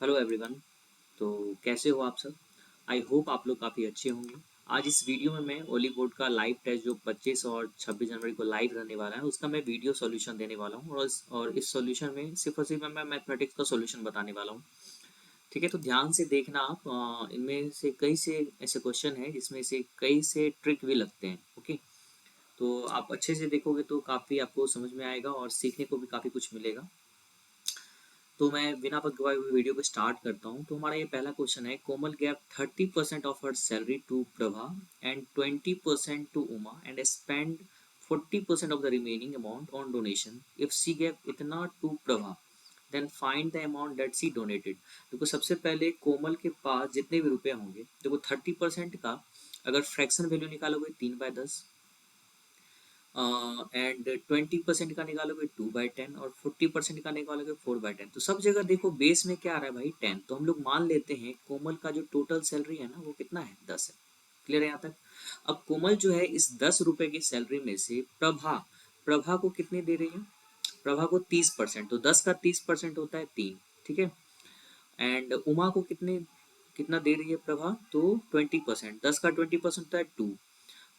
Hello everyone. तो कैसे हो आप सब? आई होप आप लोग काफ़ी अच्छे होंगे। आज इस वीडियो में मैं ओली बोर्ड का लाइव टेस्ट जो 25 और 26 जनवरी को लाइव रहने वाला है उसका मैं वीडियो सॉल्यूशन देने वाला हूँ और इस सॉल्यूशन में सिर्फ और सिर्फ मैं मैथमेटिक्स का सॉल्यूशन बताने वाला हूँ। ठीक है, तो ध्यान से देखना आप। इनमें से कई से ऐसे क्वेश्चन हैं जिसमें से कई से ट्रिक भी लगते हैं। ओके, तो आप अच्छे से देखोगे तो काफ़ी आपको समझ में आएगा और सीखने को भी काफ़ी कुछ मिलेगा। तो मैं बिना वक्त गवाए हुए वीडियो को स्टार्ट करता हूँ। तो हमारा ये पहला क्वेश्चन है, Komal gave 30% of her salary to Prabha and 20% to Uma and spend 40% of the remaining amount on donation. If she gave इतना to Prabha then find the amount that she donated. देखो, सबसे पहले कोमल के पास जितने भी रुपए होंगे, देखो 30% का अगर फ्रैक्शन वैल्यू निकालोगे 3/10, एंड 20% का निकालोगे 2/10 और 40% का निकालोगे 4/10। तो सब जगह देखो बेस में क्या आ रहा है भाई, 10। तो हम लोग मान लेते हैं कोमल का जो टोटल सैलरी है ना वो कितना है, 10 है। क्लियर है यहाँ तक? अब कोमल जो है इस 10 रुपए की सैलरी में से प्रभा प्रभा को कितनी दे रही है? प्रभा को 30%। तो 10 का 30% होता है 3। ठीक है। एंड उमा को कितना दे रही है प्रभा? तो 20%। 10 का 20% होता है 2।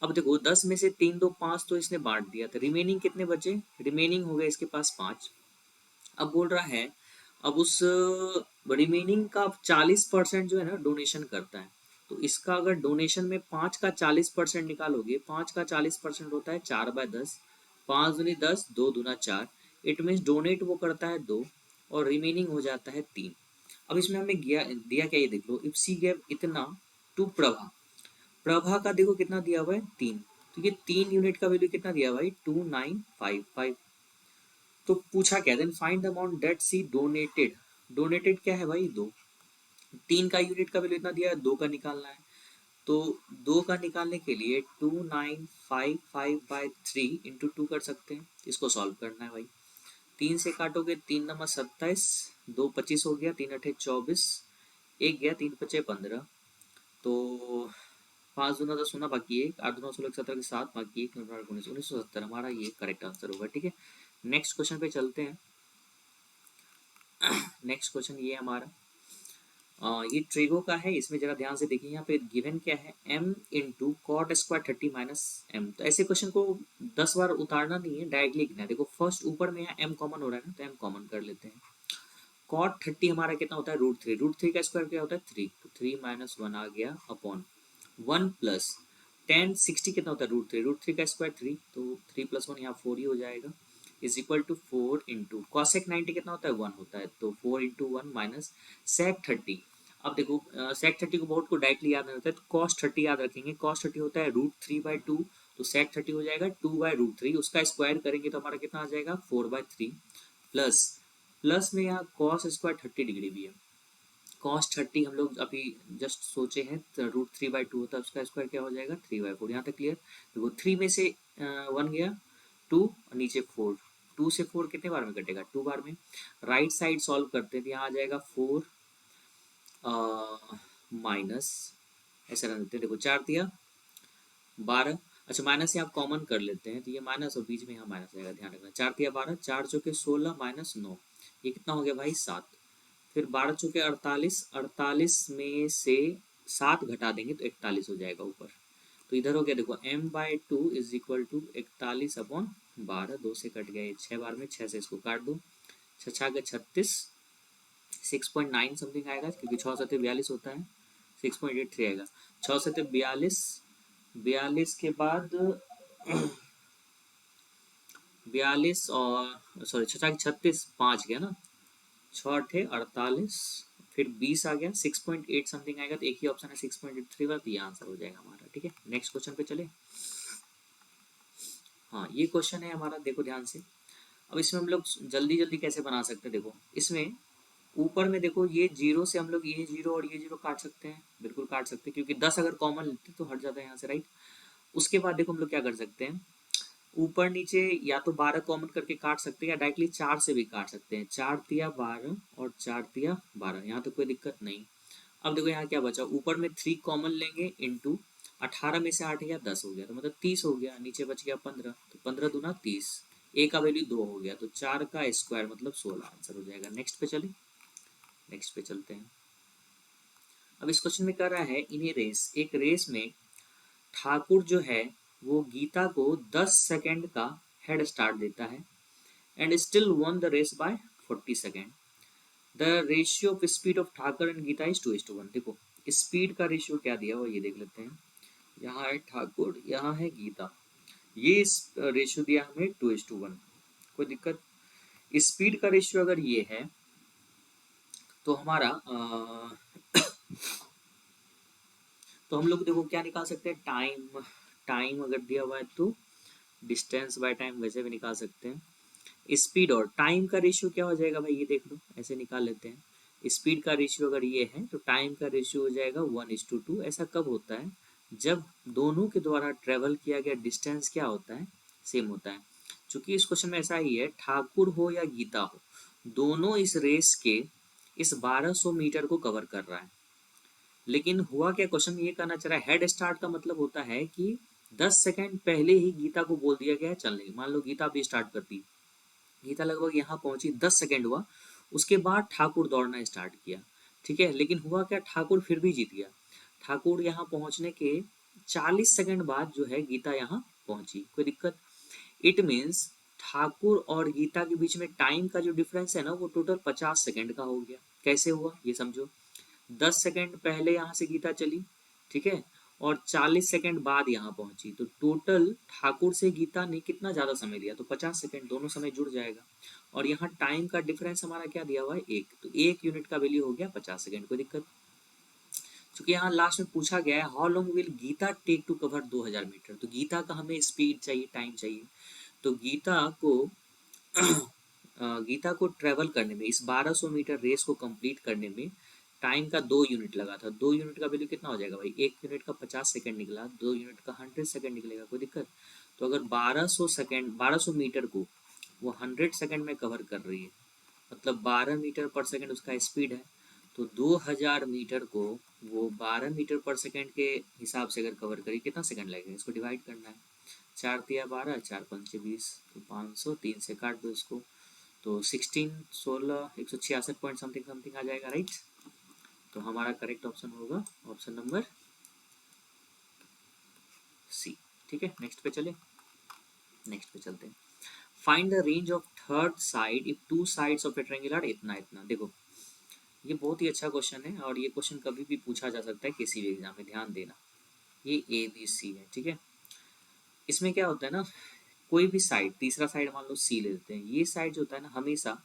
अब देखो 10 में से 3 2 5 तो इसने बांट दिया था, रिमेनिंग कितने बचे? रिमेनिंग हो गए इसके पास 5। अब बोल रहा है, अब उस रिमेनिंग का 40% जो है ना डोनेशन करता है। तो इसका अगर डोनेशन में 5 का 40% निकालोगे, 5 का 40% होता है 4/10। 5 दूनी 10, 2 दूना 4। इट मीन्स डोनेट वो करता है 2 और रिमेनिंग हो जाता है 3। अब इसमें हमें दिया क्या, ये देख लो। इफ सी गेव इतना टू प्रभा, प्रभा का देखो कितना दिया हुआ है, 3। तो ये 3 यूनिट का वैल्यू कितना दिया हुआ है, 2955। तो पूछा क्या, then find the amount that she donated. Donated क्या है भाई, 2। 3 का यूनिट का वैल्यू इतना दिया है, 2 का निकालना है। तो 2 का निकालने के लिए 2955/3 इंटू 2 कर सकते हैं। इसको सॉल्व करना है भाई। 3 से काटोगे, 3 × 27, 2 25 हो गया, 3 × 8 = 24, एक गया, 3 × 5 = 15। तो 5 दूना 10 होना बाकी एक, 8 दूना 16 17 के साथ बाकी एक, 1970 हमारा ये करेक्ट आंसर होगा। ठीक है, नेक्स्ट क्वेश्चन पे चलते हैं। नेक्स्ट क्वेश्चन ये हमारा ये ट्रिगो का है। इसमें जरा ध्यान से देखिए, यहाँ पे गिवन क्या है, m into cot square 30 - m। तो ऐसे क्वेश्चन को 10 बार उतारना नहीं है, डायरेक्टली लिखना है। देखो फर्स्ट ऊपर में यहाँ m कॉमन हो रहा है ना, तो m कॉमन कर लेते हैं। कॉट 30 हमारा कितना होता है, √3। √3 का स्क्वायर क्या होता है, 3। तो 3 - 1 आ गया अपॉन 1 प्लस 10 60 कितना होता है, √3। √3 का स्क्वायर 3, तो 3 + 1 यहाँ 4 ही हो जाएगा। Is equal to 4 into cosec 90 कितना होता है, 1 होता है। तो 4 इंटू 1 माइनस सेक 30। अब देखो सेक 30 को बहुत को डायरेक्टली याद नहीं होता है, तो कॉस 30 याद रखेंगे। कॉस 30 होता है √3/2। तो सेक 30 हो जाएगा 2/√3। उसका स्क्वायर करेंगे तो हमारा कितना आ जाएगा, 4/3। प्लस प्लस में यहाँ कॉस स्क्वायर 30 डिग्री भी है। कॉस 30 हम लोग अभी जस्ट सोचे हैं, तो √3/2 होता है, उसका स्क्वायर क्या हो जाएगा, 3/4। यहाँ तक क्लियर? देखो 3 में से 1 गया, 2 और नीचे 4। 2 से 4 कितने बार में कटेगा, 2 बार में। राइट साइड सॉल्व करते हैं तो यहाँ आ जाएगा 4 माइनस, ऐसा रख देते हैं। देखो 4 दिया 12। अच्छा, माइनस यहाँ कॉमन कर लेते हैं, तो ये माइनस और बीच में यहाँ माइनस आएगा, ध्यान रखना। 4 दिया 12, 4 चौके 16 माइनस 9, ये कितना हो गया भाई, 7। फिर 12 चौके 48, 48 में से 7 घटा देंगे तो 41 हो जाएगा ऊपर। तो इधर हो गया, देखो m/2 इज इक्वल टू 41/12। 2 से कट गया, ये 6 बार में, 6 से इसको काट दो, 6 के 36, 6.9 समथिंग आएगा, क्योंकि 6 7 42 होता है, 6.83 आएगा। 6 7 42, 42 के बाद 42 और सॉरी 6 36, 5 गया ना, 6 × 8 = 48। फिर 20 आ गया, 6.8 समथिंग आएगा, तो एक ही ऑप्शन है 6.83 वाला, तो ये आंसर हो जाएगा हमारा। ठीक है, नेक्स्ट क्वेश्चन पे चले। हाँ, ये क्वेश्चन है हमारा, देखो ध्यान से। अब इसमें हम लोग जल्दी जल्दी कैसे बना सकते हैं, देखो इसमें ऊपर में देखो, ये जीरो से हम लोग ये जीरो और ये जीरो काट सकते हैं, बिल्कुल काट सकते हैं, क्योंकि 10 अगर कॉमन लेते तो हट जाता है यहाँ से, राइट। उसके बाद देखो हम लोग क्या कर सकते हैं, ऊपर नीचे या तो 12 कॉमन करके काट सकते हैं, या डायरेक्टली 4 से भी काट सकते हैं। 4 तिया 12 और 4 तिया 12, यहाँ तो कोई दिक्कत नहीं। अब देखो यहाँ क्या बचा, ऊपर में 3 कॉमन लेंगे, इंटू 18 में से 8 गया, 10 हो गया, तो मतलब 30 हो गया। नीचे बच गया 15, तो 15 दूना 30। ए का वैल्यू 2 हो गया, तो 4 का स्क्वायर मतलब 16 आंसर हो जाएगा। नेक्स्ट पे चले। नेक्स्ट पे चलते हैं। अब इस क्वेश्चन में कर रहा है इन ए रेस, एक रेस में ठाकुर जो है वो गीता को 10 सेकंड का हेड स्टार्ट देता है and still won the race by 40 second. The ratio of speed of Thakur and Geeta is 2:1। देखो स्पीड का रेशियो क्या दिया हुआ ये देख लेते हैं। यहाँ है ठाकुर, यहाँ है गीता, ये रेशियो दिया हमें 2:1। कोई दिक्कत? स्पीड का रेशियो अगर ये है तो हमारा तो हम लोग देखो क्या निकाल सकते हैं, टाइम। टाइम अगर दिया हुआ है तो डिस्टेंस बाय टाइम वैसे भी निकाल सकते हैं। स्पीड और टाइम का रेशियो क्या हो जाएगा भाई, ये देख लो, ऐसे निकाल लेते हैं। स्पीड का रेशियो अगर ये है तो टाइम का रेशियो हो जाएगा 1:2। ऐसा कब होता है, जब दोनों के द्वारा ट्रेवल किया गया डिस्टेंस क्या होता है, सेम होता है। चूंकि इस क्वेश्चन में ऐसा ही है, ठाकुर हो या गीता हो, दोनों इस रेस के इस 1200 मीटर को कवर कर रहा है। लेकिन हुआ क्या, क्वेश्चन ये कहना चाह रहा है हेड स्टार्ट का मतलब होता है कि 10 सेकंड पहले ही गीता को बोल दिया गया है चलने। मान लो गीता भी स्टार्ट करती, गीता लगभग यहाँ पहुंची, 10 सेकंड हुआ, उसके बाद ठाकुर दौड़ना स्टार्ट किया। ठीक है, लेकिन हुआ क्या, ठाकुर फिर भी जीत गया। ठाकुर यहाँ पहुंचने के 40 सेकंड बाद जो है गीता यहाँ पहुंची। कोई दिक्कत? इट मीन्स ठाकुर और गीता के बीच में टाइम का जो डिफरेंस है ना वो टोटल 50 सेकंड का हो गया। कैसे हुआ ये समझो। 10 सेकंड पहले यहाँ से गीता चली, ठीक है, और 40 सेकंड बाद यहाँ पहुंची, तो टोटल ठाकुर से गीता ने कितना ज़्यादा समय लिया, तो 50 सेकंड, दोनों समय जुड़ जाएगा। और यहाँ टाइम का डिफरेंस हमारा क्या दिया हुआ है, 1, तो 1 यूनिट का वैल्यू हो गया 50 सेकंड। कोई दिक्कत? क्योंकि यहाँ लास्ट में पूछा गया है how long will Geeta take to cover 2000 metre, तो गीता का हमें स्पीड चाहिए, टाइम चाहिए। तो गीता को ट्रेवल करने में, इस 1200 मीटर रेस को कंप्लीट करने में टाइम का 2 यूनिट लगा था। 2 यूनिट का वैल्यू कितना हो जाएगा भाई, 1 यूनिट का 50 सेकंड निकला, 2 यूनिट का 100 सेकंड निकलेगा। कोई दिक्कत? तो अगर 1200 मीटर को वो 100 सेकंड में कवर कर रही है, मतलब 12 मीटर पर सेकंड उसका स्पीड है, तो 2000 मीटर को वो 12 मीटर पर सेकंड के हिसाब से अगर कवर करी, कितना सेकंड लगेगा, इसको डिवाइड करना है। 4 तिया 12, 4 पंचे 20, तो 500, 3 से काट दो इसको, तो 16, 16, 166 पॉइंट समथिंग समथिंग आ जाएगा, राइट। तो हमारा करेक्ट ऑप्शन होगा ऑप्शन नंबर सी। ठीक है, नेक्स्ट पे चले, नेक्स्ट पे चलते हैं। Find the range of third side if two sides of a triangle are इतना इतना। देखो ये बहुत ही अच्छा क्वेश्चन है और ये क्वेश्चन कभी भी पूछा जा सकता है किसी भी एग्जाम में, ध्यान देना। ये ए बी सी है, ठीक है। इसमें क्या होता है ना, कोई भी साइड, तीसरा साइड मान लो सी ले लेते हैं, ये साइड जो होता है ना हमेशा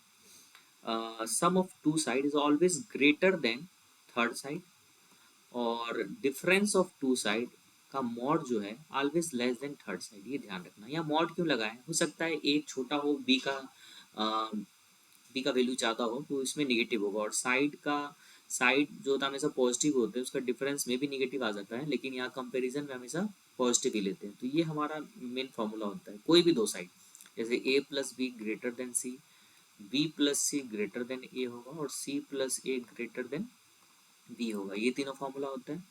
sum of two side is always greater than third side, और डिफरेंस ऑफ टू साइड का मॉड जो है always less than third side. ये ध्यान रखना। यहाँ मॉड क्यों लगा है, हो सकता है एक छोटा हो, बी का वैल्यू ज़्यादा हो तो इसमें निगेटिव होगा, और साइड जो होता है हमेशा पॉजिटिव होते हैं, उसका डिफरेंस में भी निगेटिव आ जाता है, लेकिन यहाँ कंपैरिजन में हमेशा पॉजिटिव ही लेते हैं। तो ये हमारा मेन फॉर्मूला होता है, कोई भी दो साइड, जैसे A plus B greater than C, B plus C greater than A होगा, और C plus A greater than B होगा, ये तीनों फॉर्मूला होता है।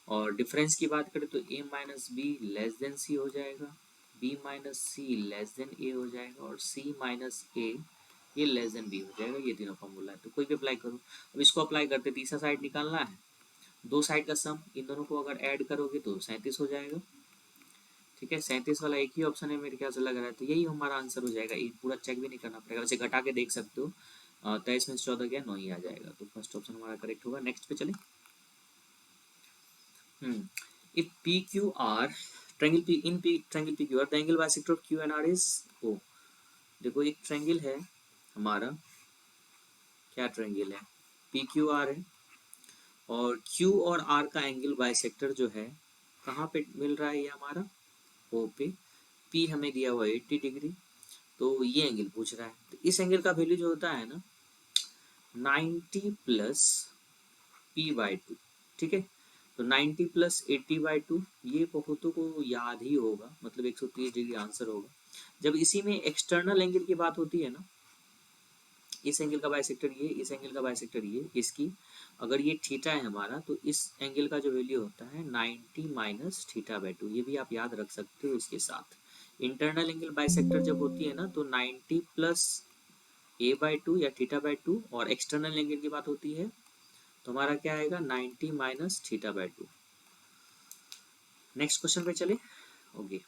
और डिफरेंस की बात करें तो ए माइनस बी लेस देन सी हो जाएगा, बी माइनस सी लेस देन ए हो जाएगा, और सी माइनस ए ये लेस देन बी हो जाएगा। ये तीनों फॉर्मूला है, तो कोई भी अप्लाई करो। अब इसको अप्लाई करते, तीसरा साइड निकालना है, दो साइड का सम, इन दोनों को अगर ऐड करोगे तो 37 हो जाएगा। ठीक है, 37 वाला एक ही ऑप्शन है मेरे ख्याल से लग रहा है, तो यही हमारा आंसर हो जाएगा। ये पूरा चेक भी नहीं करना पड़ेगा, वैसे घटा के देख सकते हो। 23 में से 14 गया, 9 ही आ जाएगा, तो फर्स्ट ऑप्शन हमारा करेक्ट होगा। नेक्स्ट पे चले। If P Q R triangle P in P triangle P Q R the angle bisector of Q and R is O. देखो एक ट्रायंगल है हमारा, क्या ट्रायंगल है, पी क्यू आर है, और क्यू और आर का एंगल बाइसेक्टर जो है कहाँ पे मिल रहा है, ये हमारा ओ पे। पी हमें दिया हुआ 80 डिग्री, तो ये एंगल पूछ रहा है, तो इस एंगल का वैल्यू जो होता है ना 90 प्लस पी बाई टू। ठीक है, तो 90 प्लस 80/2, ये बहुतों को याद ही होगा, मतलब 130 डिग्री आंसर होगा। जब इसी में एक्सटर्नल एंगल की बात होती है ना, इस एंगल का बाइसेक्टर ये, इस एंगल का बाइसेक्टर ये, इसकी अगर ये थीटा है हमारा, तो इस एंगल का जो वैल्यू होता है 90 माइनस थीटा/2, ये भी आप याद रख सकते हो इसके साथ। इंटरनल एंगल बाइसेक्टर जब होती है ना, तो 90 प्लस a/2 या θ/2 और एक्सटर्नल एंगल की बात होती है तो हमारा क्या आएगा 90 माइनस θ/2। नेक्स्ट क्वेश्चन पे चले। ओके,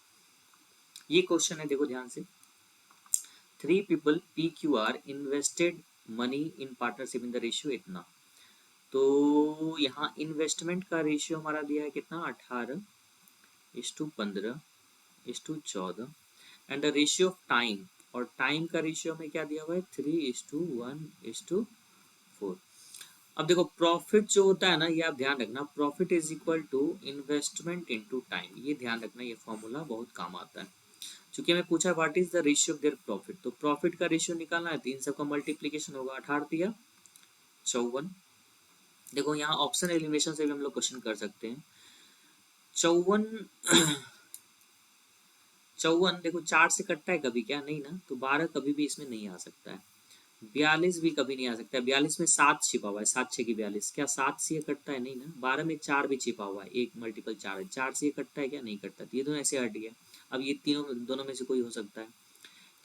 ये क्वेश्चन है, देखो ध्यान से। 3 people PQR invested money in partnership in the ratio इतना। तो यहाँ इन्वेस्टमेंट का रेशियो हमारा दिया है कितना, 18:15:14 and the ratio of time, और टाइम का रेशियो में क्या दिया हुआ है 3:1:4। अब देखो प्रॉफिट जो होता है ना, ये आप ध्यान रखना, profit is equal to investment into time, ये ध्यान रखना, ये फॉर्मूला बहुत काम आता है। चूंकि हमें पूछा what is the ratio of their profit, तो प्रॉफिट का रेशियो निकालना है तो इन सबका मल्टीप्लीकेशन होगा, 18 दिया 54। देखो यहाँ ऑप्शन एलिमिनेशन से भी हम लोग क्वेश्चन कर सकते हैं। 54 54 देखो 4 से कटता है कभी क्या, नहीं ना, तो 12 कभी भी इसमें नहीं आ सकता है। 42 भी कभी नहीं आ सकता है, 42 में 7 छिपा हुआ है, 7 6 की 42, क्या 7 से ये कटता है, नहीं ना। 12 में 4 भी छिपा हुआ है, एक मल्टीपल 4 है, 4 से ये कटता है क्या, नहीं कटता, तो ये दोनों ऐसे हट गया। अब ये तीनों दोनों में से कोई हो सकता है,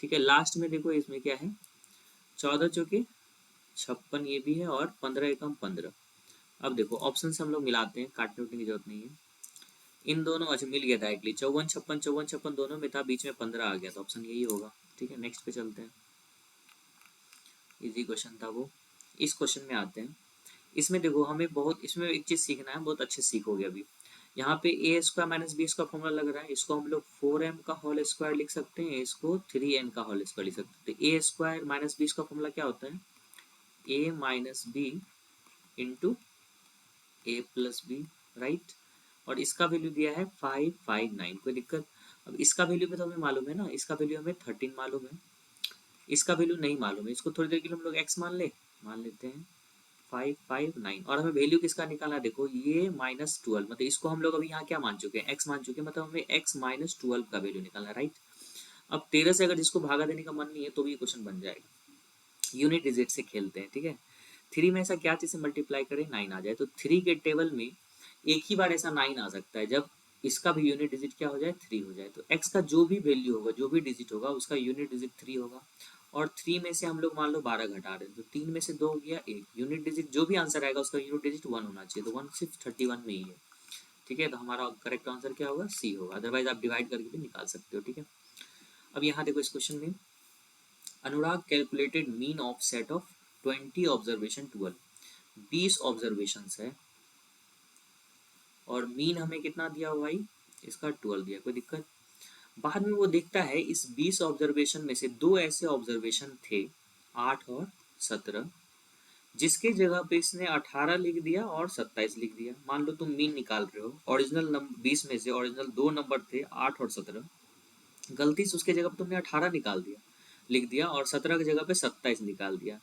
ठीक है। लास्ट में देखो इसमें क्या है, 14 चौके 56 ये भी है, और 15 एकम 15। अब देखो ऑप्शन से हम लोग मिलाते हैं, काटने उठने की जरूरत नहीं है। इन दोनों, अच्छा मिल गया डायरेक्टली, 54 56 दोनों में था, बीच में 15 आ गया, तो ऑप्शन यही होगा, ठीक है। नेक्स्ट पे चलते हैं, इजी क्वेश्चन था वो। इस क्वेश्चन में आते हैं। इसमें देखो हमें बहुत, इसमें एक चीज सीखना है, बहुत अच्छे सीखोगे अभी। यहाँ पे ए स्क्वायर माइनस बी का फॉर्मूला लग रहा है, इसको हम लोग 4m का होल स्क्वायर लिख सकते हैं, इसको 3n का होल स्क्वायर लिख सकते हैं। तो ए स्क्वायर माइनस बी का फॉर्मूला क्या होता है, a minus B into A plus B, right. और इसका वैल्यू दिया है 559, कोई दिक्कत। अब इसका वैल्यू भी तो हमें मालूम है ना, इसका वैल्यू हमें 13 मालूम है, इसका वैल्यू नहीं मालूम है, इसको थोड़ी देर के लिए हम लोग x मान लेते हैं 559। और हमें वैल्यू किसका निकालना है, देखो ये -12, मतलब इसको हम लोग अभी यहाँ क्या मान चुके हैं, x मान चुके हैं, मतलब हमें x -12 का वैल्यू निकालना है, राइट। अब 13 से अगर जिसको भागा देने का मन नहीं है तो भी ये क्वेश्चन बन जाएगा। यूनिट डिजिट से खेलते हैं, ठीक है। 3 में ऐसा क्या चीज से मल्टीप्लाई करें, 9 आ जाए, तो 3 के टेबल में एक ही बार ऐसा 9 आ सकता है जब इसका भी यूनिट डिजिट क्या हो जाए, 3 हो जाए। तो x का जो भी वैल्यू होगा, जो भी डिजिट होगा, उसका यूनिट डिजिट 3 होगा। और 3 में से हम लोग मान लो 12 घटा रहे हैं, तो 3 में से 2 हो गया 1, यूनिट डिजिट जो भी आंसर आएगा उसका यूनिट डिजिट 1 होना चाहिए, तो 1 सिर्फ 31 में ही है, ठीक है। तो हमारा करेक्ट आंसर क्या होगा, सी होगा, अदरवाइज आप डिवाइड करके भी निकाल सकते हो, ठीक है। अब यहाँ देखो इस क्वेश्चन में, Anurag calculated mean of set of 20 observation 12, 20 observation है, और मीन हमें कितना दिया हुआ भाई, इसका 12 दिया, कोई दिक्कत। बाद में वो देखता है इस 20 ऑब्जर्वेशन में से दो ऐसे ऑब्जर्वेशन थे 8 और 17, जिसके जगह पे इसने 18 लिख दिया और 27 लिख दिया। मान लो तुम मीन निकाल रहे हो, ओरिजिनल नंबर 20 में से ओरिजिनल दो नंबर थे 8 और 17, गलती से उसके जगह पे तुमने 18 निकाल दिया, लिख दिया, और 17 की जगह पे 27 निकाल दिया,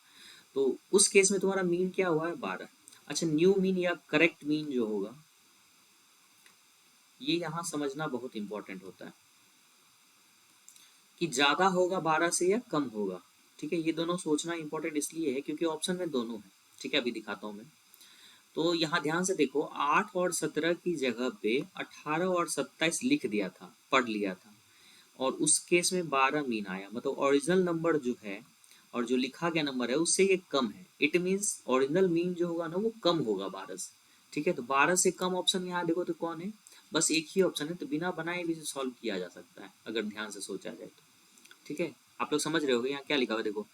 तो उस केस में तुम्हारा मीन क्या हुआ है, 12। अच्छा, न्यू मीन या करेक्ट मीन जो होगा, ये यहाँ समझना बहुत इंपॉर्टेंट होता है कि ज्यादा होगा 12 से या कम होगा, ठीक है। ये दोनों सोचना इंपॉर्टेंट इसलिए है क्योंकि ऑप्शन में दोनों है, ठीक है। अभी दिखाता हूँ मैं। तो यहाँ ध्यान से देखो, 8 और 17 की जगह पे 18 और 27 लिख दिया था, पढ़ लिया था, और उस केस में 12 मीन आया, मतलब ओरिजिनल नंबर जो है और जो लिखा गया नंबर है उससे ये कम है। इट मीन्स ओरिजिनल मीन जो होगा ना वो कम होगा 12 से, ठीक है। तो 12 से कम ऑप्शन यहाँ देखो तो कौन है, बस एक ही ऑप्शन है, तो बिना बनाए भी सॉल्व किया जा सकता है अगर ध्यान से सोचा जाए तो, ठीक है। आप लोग समझ रहे होगे यहाँ क्या लिखा हुआ है, देखो।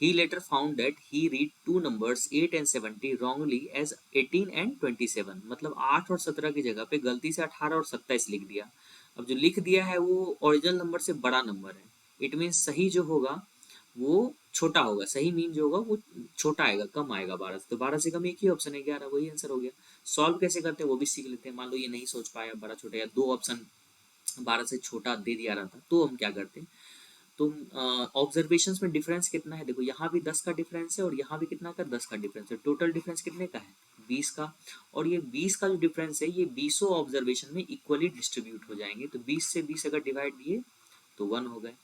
He later found that he read two numbers 8 and 70 wrongly as 18 and 27, मतलब 8 और 17 की जगह पे गलती से 18 और 27 लिख दिया। अब जो लिख दिया है वो ओरिजिनल नंबर से बड़ा नंबर है, इट मीन्स सही जो होगा वो छोटा होगा, सही मीन जो होगा वो छोटा आएगा, कम आएगा 12 से, तो 12 से कम एक ही ऑप्शन है 11, वही आंसर हो गया। सॉल्व कैसे करते हैं वो भी सीख लेते हैं। मान लो ये नहीं सोच पाया, बड़ा छोटा, या दो ऑप्शन 12 से छोटा दे दिया रहा था, तो हम क्या करते हैं, तो ऑब्जर्वेशंस में डिफरेंस कितना है, देखो यहाँ भी 10 का डिफरेंस है और यहाँ भी कितना का, 10 का डिफरेंस है, टोटल डिफरेंस कितने का है, 20 का। और ये 20 का जो डिफरेंस है ये 20 ऑब्जर्वेशन में इक्वली डिस्ट्रीब्यूट हो जाएंगे, तो 20 से 20 अगर डिवाइड दिए तो 1 हो गए,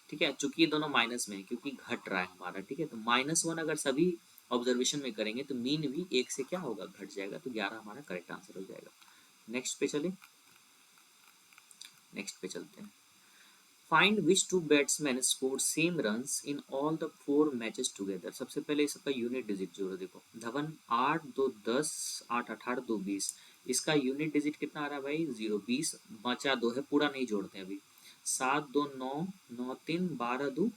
ठीक है। चूंकि ये दोनों माइनस में है क्योंकि घट रहा है हमारा, ठीक है, तो -1 अगर सभी ऑब्जर्वेशन में करेंगे तो मीन भी 1 से क्या होगा, घट जाएगा, तो 11 हमारा करेक्ट आंसर हो जाएगा। नेक्स्ट पे चले, नेक्स्ट पे चलते हैं। Find which two batsman score same runs in all the 4 matches together. सबसे पहले इसका यूनिट डिजिट जोड़ो। देखो धवन 8 2 10, 8 18 2 20, इसका यूनिट डिजिट कितना आ रहा है भाई 0 20, बचा 2 है, पूरा नहीं जोड़ते अभी। 7 2 9 9 3 12 2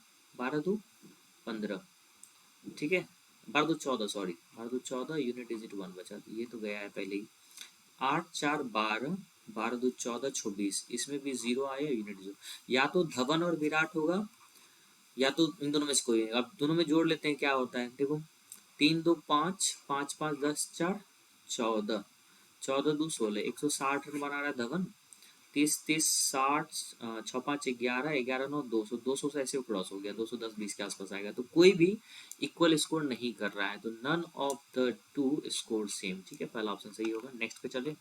15, ठीक है 12 2 14, सॉरी 12 2 14, यूनिट डिजिट 1 बचा, तो ये तो गया है पहले ही। 8 4 12, 12 2 14 26, इसमें भी 0 आया यूनिट 0। या तो धवन और विराट होगा, या तो इन दोनों में से कोई है। अब दोनों में जोड़ लेते हैं क्या होता है। देखो 3 2 5, 5 5 10 4 14, 14 2 16, 160 रन बना रहा है धवन। 30 30 60, 6 5 11, 11 9 200, 200 से ऐसे क्रॉस हो गया, 210 20 के आसपास आएगा। तो कोई भी इक्वल स्कोर नहीं कर रहा है, तो none of the two score same, ठीक है, पहला ऑप्शन सही होगा। नेक्स्ट पे चले।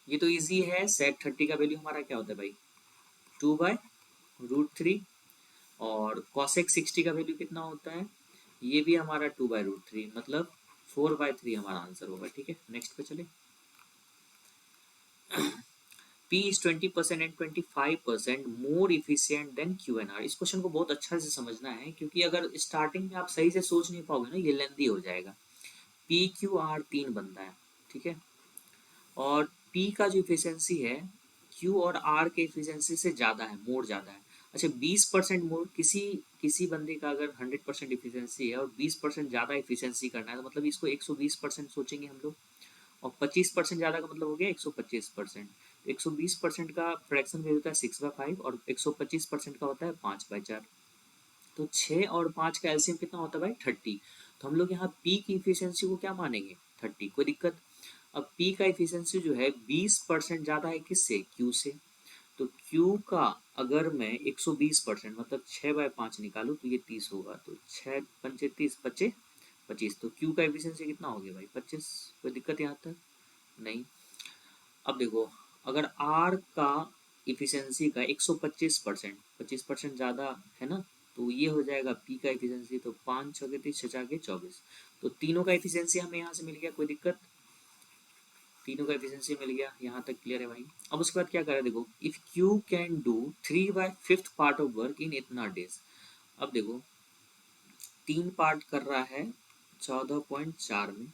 ये तो इजी है। सेक 30 का वैल्यू हमारा क्या होता है भाई 2/√3, और कॉसेक 60 का वैल्यू कितना होता है, ये भी हमारा 2/√3, मतलब 4/3 हमारा आंसर होगा, ठीक है। नेक्स्ट पे चले। P is 20% and 25% more efficient than Q&R। इस क्वेश्चन को बहुत अच्छा से समझना है, क्योंकि अगर स्टार्टिंग में आप सही से सोच नहीं पाओगे ना, ये लेंदी हो जाएगा। P Q R 3 बनता है, ठीक है, और P का जो इफिशियंसी है Q और R के इफिशियंसी से ज़्यादा है, मोर ज़्यादा है। अच्छा 20% मोर, किसी किसी बंदे का अगर 100% इफिशियंसी है और 20% ज़्यादा इफिशियंसी करना है, तो मतलब इसको 120% सोचेंगे हम लोग, और 25% ज़्यादा का मतलब हो गया 125%। 120% का फ्रैक्शन वैल्यू होता है 6/5, और 125% का होता है 5/4। तो 6 और 5 का एलसीएम कितना होता है भाई 30। तो हम लोग यहाँ पी की इफिशियंसी को क्या मानेंगे 30, कोई दिक्कत। अब पी का इफिशियंसी जो है 20% ज़्यादा है किससे, क्यू से। तो क्यू का अगर मैं 120% मतलब 6/5 निकालूँ तो ये 30 होगा, तो 6 पंचे 30, बचे 25। तो क्यू का एफिशिएंसी कितना हो गया भाई 25। कोई दिक्कत यहाँ तक नहीं। अब देखो अगर आर का इफिशियंसी का 125%, 25% ज़्यादा है ना, तो ये हो जाएगा पी का इफिशियंसी। तो 5 6 के 30, 6 4 के 24, तो तीनों का इफिशियंसी हमें यहाँ से मिल गया, कोई दिक्कत। तीनों का एफिशिएंसी मिल गया, यहाँ तक क्लियर है भाई। अब उसके बाद क्या करें, देखो if Q can do 3/5 part of work in इतना डेज। अब देखो 3 पार्ट कर रहा है 14.4 में,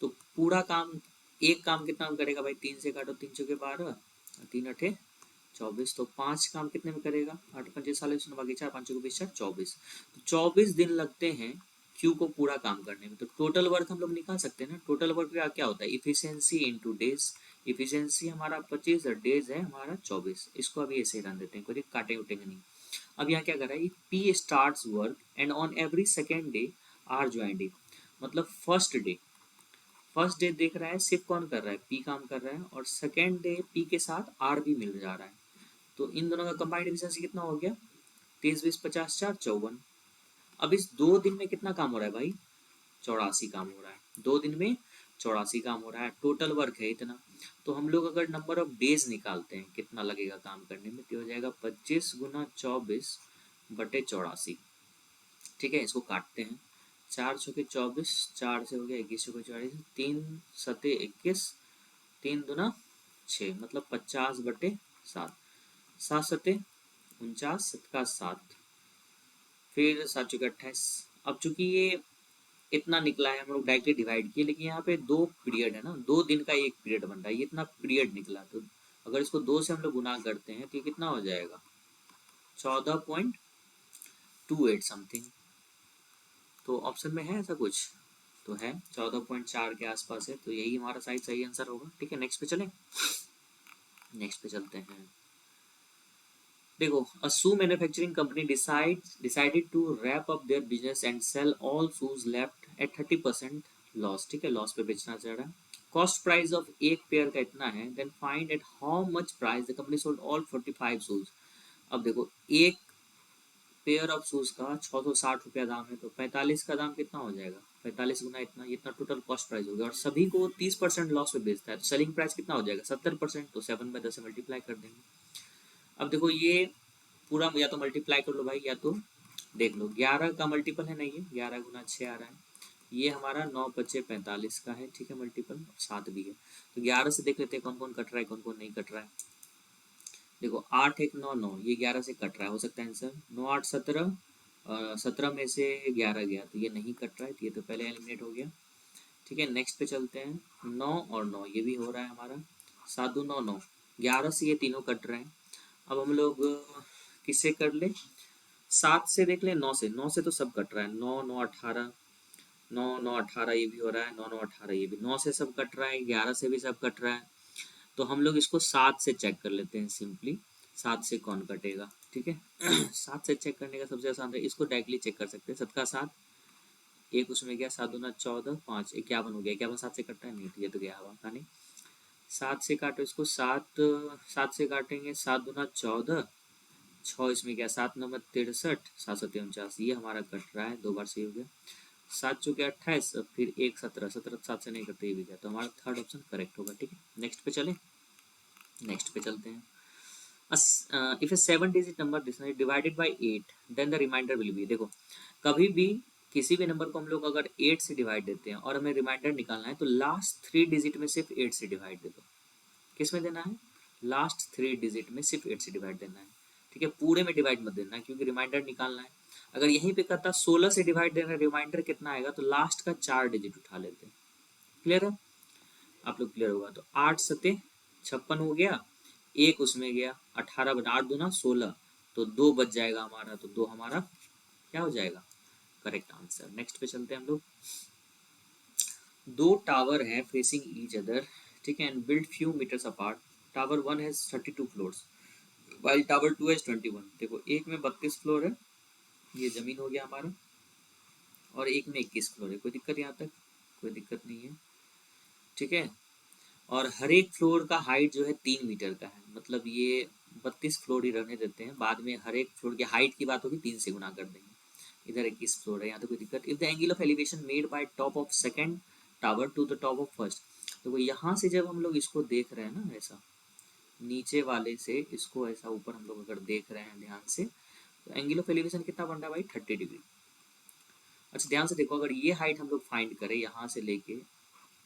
तो पूरा काम, एक काम कितना करेगा भाई, 3 से काटो, 3 चौके 12, 3 अठे 24, तो 5 काम कितने में करेगा, 8 पंजे 40, बाकी 4 5 को 20 24। तो 24 दिन लगते हैं क्यू को पूरा काम करने में। तो टोटल वर्क हम लोग निकाल सकते हैं ना। टोटल वर्क का क्या होता है, इफिशियंसी इनटू डेज। इफिशियंसी हमारा 25 और डेज है हमारा 24। इसको अभी ऐसे ही रन देते हैं, कोई काटे उटेंगे नहीं। अब यहाँ क्या कर रहा है, P start work and on every second day R joined, मतलब फर्स्ट डे देख रहा है सिर्फ कौन कर रहा है, पी काम कर रहा है, और सेकेंड डे पी के साथ आर भी मिल जा रहा है। तो इन दोनों का कंबाइंड एफिशिएंसी कितना हो गया 23 20 50 4 54। अब इस 2 दिन में कितना काम हो रहा है भाई 84 काम हो रहा है। 2 दिन में 84 काम हो रहा है, टोटल वर्क है इतना। तो हम लोग अगर नंबर ऑफ डेज निकालते हैं कितना लगेगा काम करने में, तो हो जाएगा 25 गुना 24 बटे 84, ठीक है। इसको काटते हैं, 4 छके 24, 4 से हो गया 21 छके 40, 3 सते 21, 3 दूना 6, मतलब 50/7, 7 सते 49, 7 का 7, फिर 7 चौके 28। अब चूंकि ये इतना निकला है हम लोग डायरेक्टली डिवाइड किए, लेकिन यहाँ पे 2 पीरियड है ना, 2 दिन का एक पीरियड बन रहा है, ये इतना पीरियड निकला। तो अगर इसको 2 से हम लोग गुना करते हैं तो ये कितना हो जाएगा 14.28 समथिंग। तो ऑप्शन में है ऐसा कुछ, तो है 14.4 के आसपास है, तो यही हमारा शायद सही आंसर होगा, ठीक है। नेक्स्ट पे चलें। नेक्स्ट पे चलते हैं। देखो a shoe manufacturing company decided to wrap up their business and sell all shoes left at 30% loss, ठीक है, लॉस पे बेचना चाह रहा है। कॉस्ट प्राइस ऑफ एक पेयर का इतना है, then find at how much price the company sold all 45 shoes. अब देखो एक पेयर ऑफ शूज का 660 रुपया दाम है, तो 45 का दाम कितना हो जाएगा 45 गुना इतना, इतना टोटल कॉस्ट प्राइस हो गया, और सभी को 30% लॉस पे बेचता है, तो सेलिंग प्राइस कितना हो जाएगा 70%, तो 7/10 से मल्टीप्लाई कर देंगे। अब देखो ये पूरा या तो मल्टीप्लाई कर लो भाई, या तो देख लो 11 का मल्टीपल है ना, ये 11 गुना 6 आ रहा है, ये हमारा 9 बचे 45 का है, ठीक है, मल्टीपल 7 भी है। तो 11 से देख लेते हैं कौन कौन कट रहा है कौन कौन नहीं कट रहा है। देखो 8 1 9 9, ये 11 से कट रहा है, हो सकता है आंसर 9 8 17, 17 में से 11 गया तो ये नहीं कट रहा है, तो ये तो पहले एलिमिनेट हो गया। ठीक है, नेक्स्ट पे चलते हैं। 9 और 9 ये भी हो रहा है हमारा, 7 2 9 9, 11 से ये तीनों कट रहे हैं। अब हम लोग किससे कर ले, 7 से देख ले, 9 से, 9 से तो सब कट रहा है, 9 9 18, 9 9 18 ये भी हो रहा है, 9 9 18 ये भी, 9 से सब कट रहा है, 11 से भी सब कट रहा है। तो हम लोग इसको 7 से चेक कर लेते हैं सिंपली, 7 से कौन कटेगा। ठीक है, 7 से चेक करने का सबसे आसान है, इसको डायरेक्टली चेक कर सकते हैं, 7 का 7, एक उसमें गया, 7 दूना 14, 5 51 हो गया, 51 7 से कटता है नहीं, तो ये तो गया हुआ था नहीं। 7 से काटो इसको, 7 7 से काटेंगे, 7 दूना 14, 6 इसमें गया, 7 नंबर 63, 7 7 49, ये हमारा कट रहा है, दो बार सही हो गया। 7 चौके 28, फिर एक 17, 17 7 से नहीं कटते, ये भी गया, तो हमारा थर्ड ऑप्शन करेक्ट होगा। ठीक है, नेक्स्ट पे चले, नेक्स्ट पे चलते हैं। If a 7 digit number this is divided by 8, then the remainder will be, देखो कभी भी किसी भी नंबर को हम लोग अगर 8 से डिवाइड देते हैं और हमें रिमाइंडर निकालना है, तो लास्ट 3 डिजिट में सिर्फ 8 से डिवाइड दे दो। किस में देना है, लास्ट 3 डिजिट में सिर्फ 8 से डिवाइड देना है। ठीक है, पूरे में डिवाइड मत देना है, क्योंकि रिमाइंडर निकालना है। अगर यहीं पे कहता 16 से डिवाइड देना है, रिमाइंडर कितना आएगा, तो लास्ट का 4 डिजिट उठा लेते हैं। क्लियर है, आप लोग क्लियर होगा। तो 8 सते 56 हो गया, एक उसमें गया, 18 बना 8 दूना 16, तो 2 बच जाएगा हमारा, तो 2 हमारा क्या हो जाएगा, करेक्ट आंसर। नेक्स्ट पे चलते हैं हम लोग। दो टावर हैं फेसिंग ईच अदर, ठीक है, and build few metres apart. Tower 1 has 32 floors while tower 2 has 21। देखो एक में 32 फ्लोर है, ये जमीन हो गया हमारा, और एक में 21 फ्लोर है। कोई दिक्कत यहाँ तक, कोई दिक्कत नहीं है। ठीक है, और हर एक फ्लोर का हाइट जो है 3 मीटर का है, मतलब ये 32 फ्लोर ही रहने देते हैं, बाद में हर एक फ्लोर की हाइट की बात होगी 3 से गुना कर देंगे। इधर 21 फ्लोर है, यहाँ तो कोई दिक्कत। If the angle of elevation made by top of second tower to the top of first, तो वो यहाँ से जब हम लोग इसको देख रहे हैं ना, ऐसा नीचे वाले से इसको ऐसा ऊपर हम लोग अगर देख रहे हैं ध्यान से, तो एंगल ऑफ एलिवेशन कितना बन रहा है भाई, 30 डिग्री। अच्छा ध्यान से देखो, अगर ये हाइट हम लोग फाइंड करें यहाँ से लेके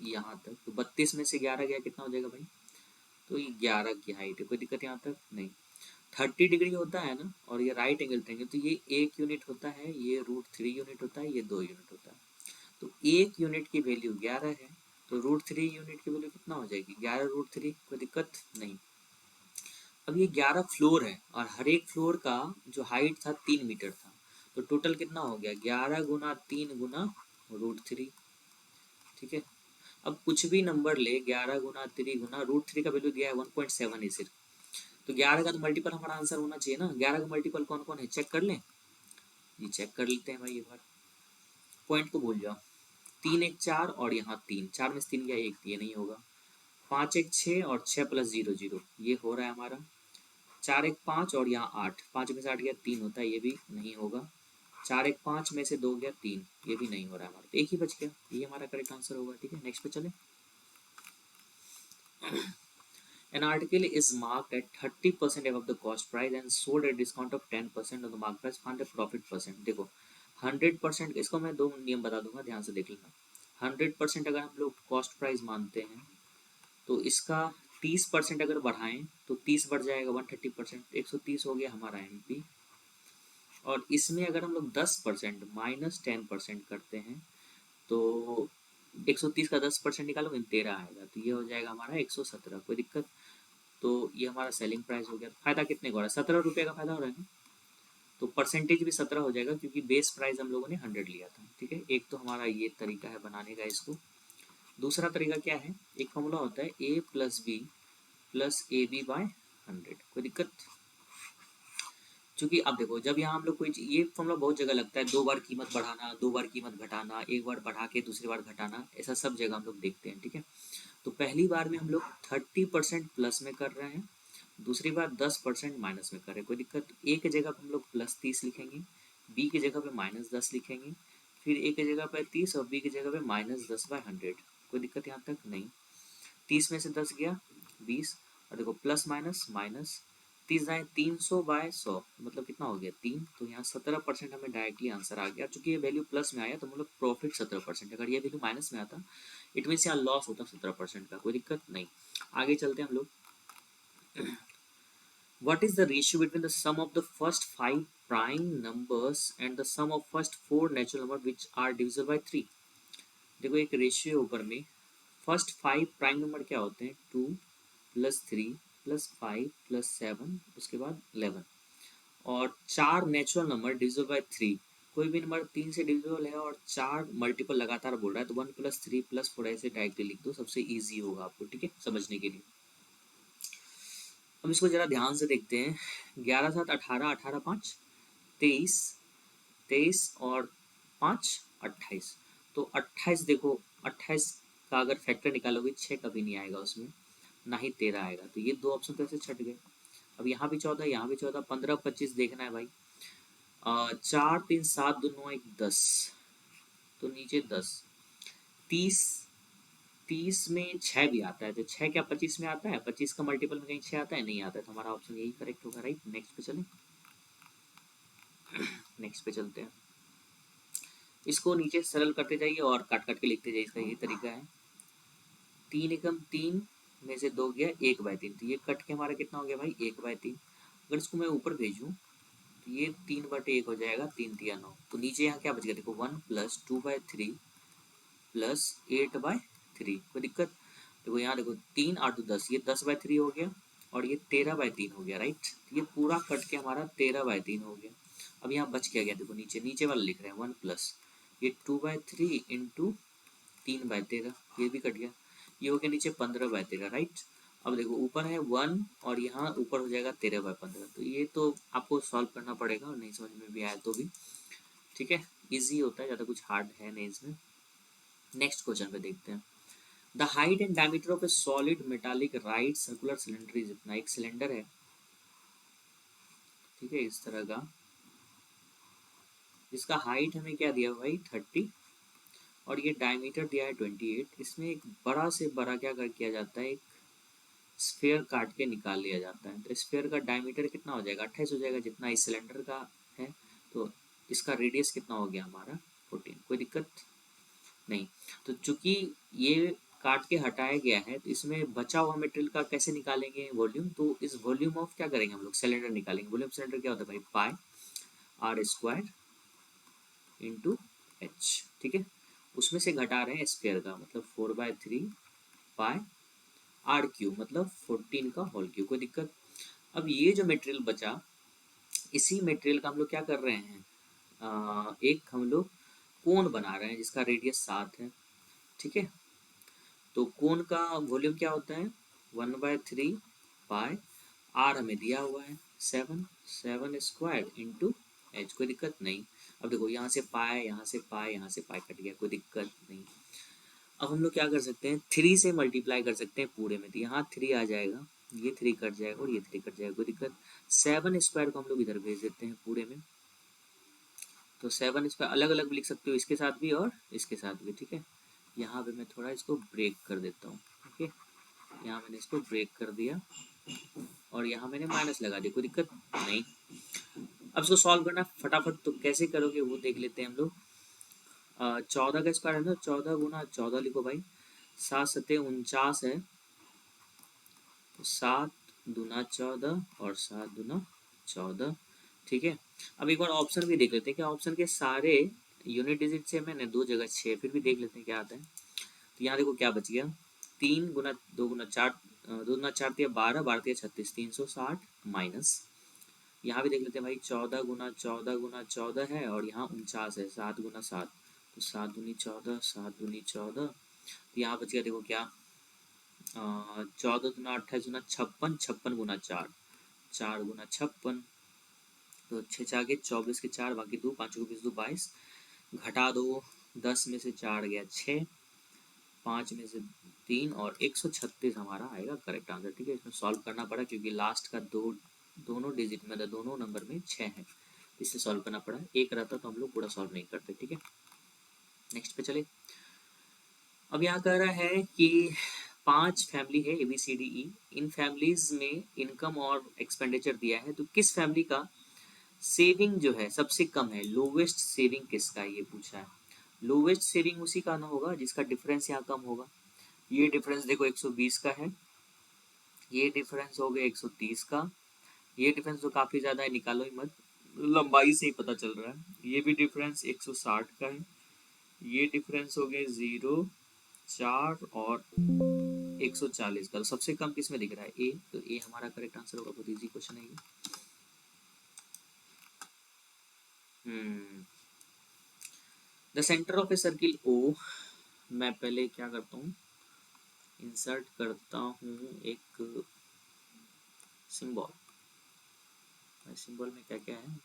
यहाँ तक, तो 32 में से 11 गया, कितना हो जाएगा भाई, तो ये 11 की हाइट है। कोई दिक्कत यहाँ तक नहीं। 30 डिग्री होता है ना, और ये राइट एंगल ट्रायंगल, तो ये 1 यूनिट होता है, ये √3 यूनिट होता है, ये 2 यूनिट होता है। तो 1 यूनिट की वैल्यू 11 है, तो √3 यूनिट की वैल्यू कितना हो जाएगी, 11 √3। कोई दिक्कत नहीं। अब ये 11 फ्लोर है, और हर एक फ्लोर का जो हाइट था 3 मीटर था, तो टोटल कितना हो गया, 11 गुना 3 गुना √3। ठीक है, अब कुछ भी नंबर ले, 11 गुना 3 गुना √3 का वैल्यू दिया है 1.7 है सिर्फ, तो 11 का तो मल्टीपल हमारा आंसर होना चाहिए ना। 11 का मल्टीपल कौन कौन है, चेक कर लें, ये चेक कर लेते हैं भाई एक बार। पॉइंट को भूल जाओ, 3 1 4, और यहाँ 3, 4 में से 3 गया, एक, ये नहीं होगा। 5 1 6, और 6 + 0 0, ये हो रहा है हमारा। 4 1 5, और यहाँ 8, 5 में से 8 गया, 3 होता है, ये भी नहीं होगा। 4 1 5 में से 2 गया, 3, ये भी नहीं हो रहा है हमारा, तो एक ही बच गया, ये हमारा करेक्ट आंसर होगा। ठीक है, नेक्स्ट पे चले। An article is marked at 30% above the cost price and sold at discount of 10% on the market price, find the profit percent। देखो 100%, इसको मैं दो नियम बता दूंगा, ध्यान से देख लेना। 100% अगर हम लोग कॉस्ट प्राइस मानते हैं, तो इसका 30% अगर बढ़ाएं तो 30 बढ़ जाएगा, 130%, 130 हो गया हमारा MP। और इसमें अगर हम लोग 10% -10% करते हैं, तो 130 का 10% निकालोगे 13 आएगा, तो ये हो जाएगा हमारा 117। कोई दिक्कत, तो ये हमारा सेलिंग प्राइस हो गया। फायदा कितने का हो रहा है, 17 रुपये का फायदा हो रहा है ना, तो परसेंटेज भी 17 हो जाएगा, क्योंकि बेस प्राइस हम लोगों ने 100 लिया था। ठीक है, एक तो हमारा ये तरीका है बनाने का इसको। दूसरा तरीका क्या है, एक फॉर्मूला होता है A+B+AB/100। कोई दिक्कत, क्योंकि अब देखो जब यहाँ हम लोग कोई ये फॉर्मूला बहुत जगह लगता है, 2 बार कीमत बढ़ाना, 2 बार कीमत घटाना, एक बार बढ़ा के दूसरी बार घटाना, ऐसा सब जगह हम लोग देखते हैं। ठीक है, तो पहली बार में हम लोग 30% प्लस में कर रहे हैं, दूसरी बार 10% माइनस में कर रहे हैं। कोई दिक्कत, ए की जगह पे हम लोग +30 लिखेंगे, बी की जगह पे -10 लिखेंगे, फिर ए की जगह पे 30 और बी की जगह पे -10/100। कोई दिक्कत यहाँ तक नहीं। 30 में से 10 गया 20, और देखो प्लस माइनस माइनस, 30 जाए 300/100, मतलब कितना हो गया 3, तो यहाँ 17% हमें डायरेक्टली आंसर आ गया। चूंकि ये वैल्यू प्लस में आया तो मतलब प्रॉफिट 17%, अगर ये वैल्यू माइनस में आता इट मीन यहाँ लॉस होता 17% का। कोई दिक्कत नहीं, आगे चलते हैं हम लोग। What is the ratio between the sum of the first 5 prime numbers and the sum of first 4 natural numbers which are divisible by 3? देखो एक रेशियो है ऊपर में, फर्स्ट 5 प्राइम नंबर क्या होते हैं, 2 + 3 + 5 + 7, उसके बाद 11, और 4 नेचुरल नंबर डिविजिबल बाय 3। कोई भी नंबर 3 से डिविजिबल है और 4 मल्टीपल लगातार बोल रहा है तो 1 + 3 + 4 ऐसे डायरेक्टली लिख दो, सबसे ईजी होगा आपको, ठीक है, समझने के लिए। अब इसको जरा ध्यान से देखते हैं। 11 7 18, 18 5 23, 23 और 5 28। तो 28 देखो, 28 का अगर फैक्टर निकालोगे 6 कभी नहीं आएगा उसमें, ना ही 13 आएगा, तो ये दो ऑप्शन तो ऐसे छट गए। अब यहाँ भी 14, यहाँ भी 14, 15 25 देखना है भाई। 4 3 7 2 9 1 10, तो नीचे 10, 30, 30 में 6 भी आता है, तो 6 क्या 25 में आता है, 25 का मल्टीपल में कहीं 6 आता है, नहीं आता है, तो हमारा ऑप्शन यही करेक्ट होगा, राइट। नेक्स्ट पे चलें, नेक्स्ट पे चलते हैं। इसको नीचे सरल करते जाइए और काट काट के लिखते जाइए, इसका यही तरीका है। 3 एकम 3 में से 2 गया 1/3, तो ये कट के हमारा कितना हो गया भाई, 1/3। अगर इसको मैं ऊपर भेजूँ तो ये 3/1 हो जाएगा, 3 3 9, तो नीचे यहाँ क्या बच गया, देखो 1 + 2/3 + 8/3, कोई दिक्कत। देखो यहाँ देखो 3 8 2 10, ये 10/3 हो गया और ये 13/3 हो गया, राइट। ये पूरा कट के हमारा 13/3 हो गया। अब यहाँ बच क्या गया, देखो नीचे नीचे वाला लिख रहे हैं 1 प्लस ये 2/3 इंटू 3/13, ये भी कट गया, ये हो गया नीचे 15/13, राइट। अब देखो ऊपर है 1 और यहाँ ऊपर हो जाएगा 13/15, तो ये तो आपको सॉल्व करना पड़ेगा, और नहीं समझ में भी आया तो भी ठीक है, इजी होता है, ज़्यादा कुछ हार्ड है नहीं इसमें। नेक्स्ट क्वेश्चन पे देखते हैं। The height and diameter of A solid metallic right circular cylinder is इतना, एक सिलेंडर है, ठीक है, इस तरह का, जिसका हाइट हमें क्या दिया भाई 30 और ये डायमीटर दिया है 28। इसमें एक बड़ा से बड़ा क्या कर किया जाता है, एक स्फेयर काट के निकाल लिया जाता है। तो स्फेयर का डायमीटर कितना हो जाएगा, 28 हो जाएगा, जितना इस सिलेंडर का है। तो इसका रेडियस कितना हो गया हमारा 14, कोई दिक्कत नहीं। तो चूंकि ये काट के हटाया गया है तो इसमें बचा हुआ मटेरियल का कैसे निकालेंगे वॉल्यूम, तो इस वॉल्यूम ऑफ क्या करेंगे हम लोग, सिलेंडर निकालेंगे। वॉल्यूम सिलेंडर क्या होता है भाई, पाई r² इंटू एच, ठीक है। उसमें से घटा रहे हैं स्फेयर का, मतलब 4/3 पाई r³ मतलब 14 का होल क्यूब, कोई दिक्कत। अब ये जो मटेरियल बचा, इसी मटेरियल का हम लोग क्या कर रहे हैं, एक हम लोग कोन बना रहे हैं जिसका रेडियस 7 है, ठीक है। तो कोन का वॉल्यूम क्या होता है 1/3 पाई, आर हमें दिया हुआ है 7, 7² इंटू एच, कोई दिक्कत नहीं। अब देखो यहाँ से पाए, यहाँ से पाए, यहाँ से पाए कट गया, कोई दिक्कत नहीं। अब हम लोग क्या कर सकते हैं, 3 से मल्टीप्लाई कर सकते हैं पूरे में, तो यहाँ 3 आ जाएगा, ये 3 कट जाएगा और ये 3 कट जाएगा, कोई दिक्कत। 7² को हम लोग इधर भेज देते हैं पूरे में, तो 7² अलग अलग भी लिख सकते हो, इसके साथ भी और इसके साथ भी, ठीक है। यहाँ पे मैं थोड़ा इसको ब्रेक कर देता हूँ, ओके, यहाँ मैंने इसको ब्रेक कर दिया और यहाँ मैंने माइनस लगा दिया, कोई दिक्कत नहीं। अब इसको सॉल्व करना फटाफट, तो कैसे करोगे वो देख लेते हैं हम लोग। 14 का स्क्वायर है ना, 14 गुना 14 लिखो भाई, 7 सत्ते 49 है, तो 7 दूना 14 और 7 दूना 14, ठीक है। अब एक बार ऑप्शन भी देख लेते हैं, क्या ऑप्शन के सारे यूनिट डिजिट से मैंने 2 जगह 6, फिर भी देख लेते हैं क्या आता है। तो यहाँ देखो क्या बच गया, 3 गुना 2 गुना 4, 2 गुना 4 दिया 12, 12 दिया 36, 360 माइनस, यहाँ भी देख लेते हैं भाई, 14 गुना 14 गुना 14 है और यहाँ 49 है, 7 गुना 7, तो 7 दूनी 14, 7 दूनी 14, तो यहाँ बच गया देखो क्या, 14 दूना 28 गुना 56, 56 गुना 4, 4 गुना 56, तो 6 आगे 24 के 4 बाकी 2, 5 को 20 2 22, घटा दो 10 में से 4 गया 6, 5 में से 3 और 136 हमारा आएगा करेक्ट आंसर, ठीक है। इसमें सॉल्व करना पड़ा क्योंकि लास्ट का दोनों डिजिट में, दोनों नंबर में 6 है, इसलिए सॉल्व करना पड़ा। एक रहता तो हम लोग पूरा सॉल्व नहीं करते, ठीक है। नेक्स्ट पे चले। अब यहाँ कह रहा है कि 5 फैमिली है ABCDE, इन फैमिलीज में इनकम और एक्सपेंडिचर दिया है, तो किस फैमिली का सेविंग जो है सबसे कम है, लोवेस्ट सेविंग किसका है ये पूछा है। लोवेस्ट सेविंग उसी का ना होगा जिसका डिफरेंस यहाँ कम होगा। ये डिफरेंस देखो 120 का है, ये डिफरेंस हो गया 130 का, ये डिफरेंस तो काफी ज्यादा है, निकालो ही मत, लंबाई से ही पता चल रहा है। ये भी डिफरेंस 160 का है, ये डिफरेंस हो गए 0, 4 और 140 का। तो सबसे कम किस में दिख रहा है? ए, तो ए हमारा करेक्ट आंसर होगा। बहुत इजी क्वेश्चन है ये। The centre of a circle O, मैं पहले क्या करता हूँ, इंसर्ट करता हूँ एक सिंबल। सिंबल में क्या क्या है?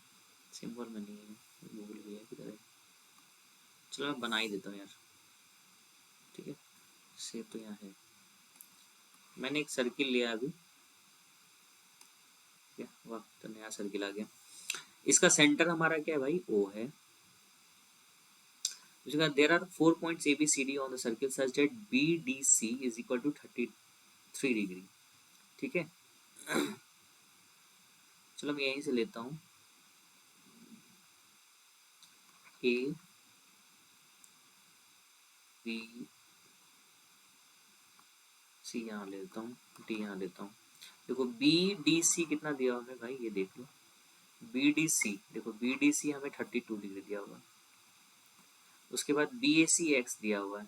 सिंबल में नहीं है, भूल गया किधर है। चलो मैं बना ही देता हूँ यार, ठीक है। से तो यहाँ है, मैंने एक सर्किल लिया अभी, क्या वाह, तो नया सर्किल आ गया। इसका सेंटर हमारा क्या है भाई? ओ है। उसके बाद there are 4 points A B C D on the circle such that B D C is equal to 33 degree, ठीक है। चलो मैं यहीं से लेता हूँ, ए बी सी यहाँ लेता हूँ, डी यहाँ लेता हूँ। देखो बी डी सी कितना दिया हुआ है भाई, ये देख लो। बी डी सी, देखो बी डी सी हमें 32 डिग्री दिया हुआ है। उसके बाद बी ए सी एक्स दिया हुआ है,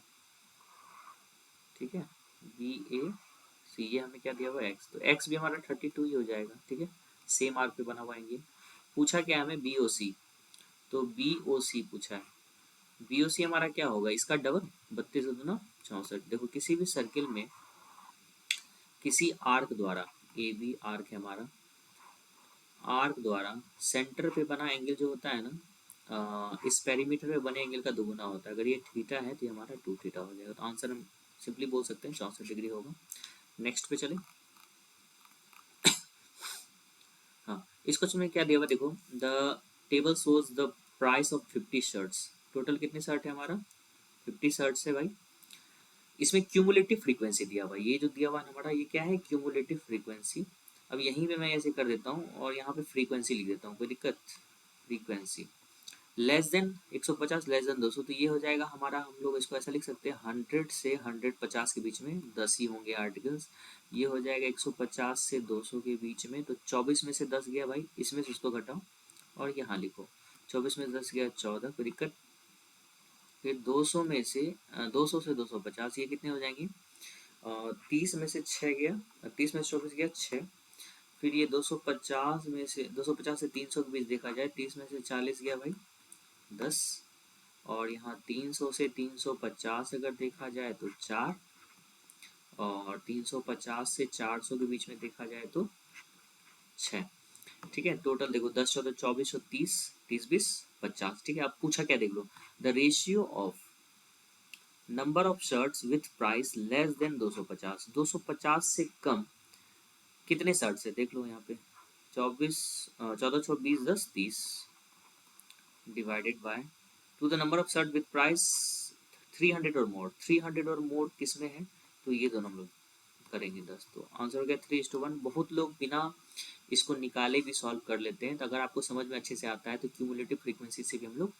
ठीक है। बी ए सी, ये हमें क्या दिया हुआ है? एक्स, तो एक्स भी हमारा 32 ही हो जाएगा, ठीक है। सेम आर्क पे बना हुआ है ये। पूछा क्या हमें? बी ओ सी, तो बी ओ सी पूछा है। बी ओ सी हमारा क्या होगा? इसका डबल, 32×2 = 64। देखो किसी भी सर्किल में किसी आर्क द्वारा, ए बी आर्क है हमारा, आर्क द्वारा सेंटर पे बना एंगल जो होता है ना, इस पेरीमीटर में बने एंगल का दुगुना होता है। अगर ये थीटा है तो ये हमारा 2 थीटा हो जाएगा। तो आंसर हम सिंपली बोल सकते हैं 64 डिग्री होगा। नेक्स्ट पे चले। हाँ, इस क्वेश्चन में क्या दिया हुआ देखो, the table shows the price of 50 shirts. Total कितने शर्ट है हमारा? 50 शर्ट्स है भाई। इसमें क्यूमुलेटिव फ्रीक्वेंसी दिया हुआ है, ये जो दिया हुआ है हमारा, ये क्या है? Cumulative frequency. अब यहीं पे मैं ऐसे कर देता हूँ और यहाँ पे फ्रीक्वेंसी लिख देता हूँ, कोई दिक्कत? Frequency less than 150, less than 200, तो ये हो जाएगा हमारा, हम लोग इसको ऐसा लिख सकते हैं 100 से 150 के बीच में 10 ही होंगे आर्टिकल्स। ये हो जाएगा 150 से 200 के बीच में, तो 24 में से 10 गया भाई, इसमें से उसको घटाओ और यहाँ लिखो। 24 में से 10 गया 14, कोई दिक्कत? फिर 200 में से 200 से 250, ये कितने हो जाएंगे? 30 में से 6 गया, 30 में से 24 गया 6। फिर ये 250 में से 250 से 300 के बीच देखा जाए, 30 में से 40 गया भाई 10। और यहाँ 300 से 350 अगर देखा जाए तो 4, और 350 से 400 के बीच में देखा जाए तो 6, ठीक है। टोटल देखो 10 14 24 और 30, 30 20 50, ठीक है। अब पूछा क्या देख लो, the ratio of number of shirts with price less than 250, 250 से कम कितने शर्ट्स है देख लो यहाँ पे। 24 14 24 20 10 30 divided by two the number of shirt with price 300 और मोर। 300 और मोर किस में है? तो ये दोनों हम लोग करेंगे 10, तो आंसर हो गया 3:1। बहुत लोग बिना इसको निकाले भी सॉल्व कर लेते हैं, तो अगर आपको समझ में अच्छे से आता है तो क्यूमुलेटिव फ्रीक्वेंसी से भी हम लोग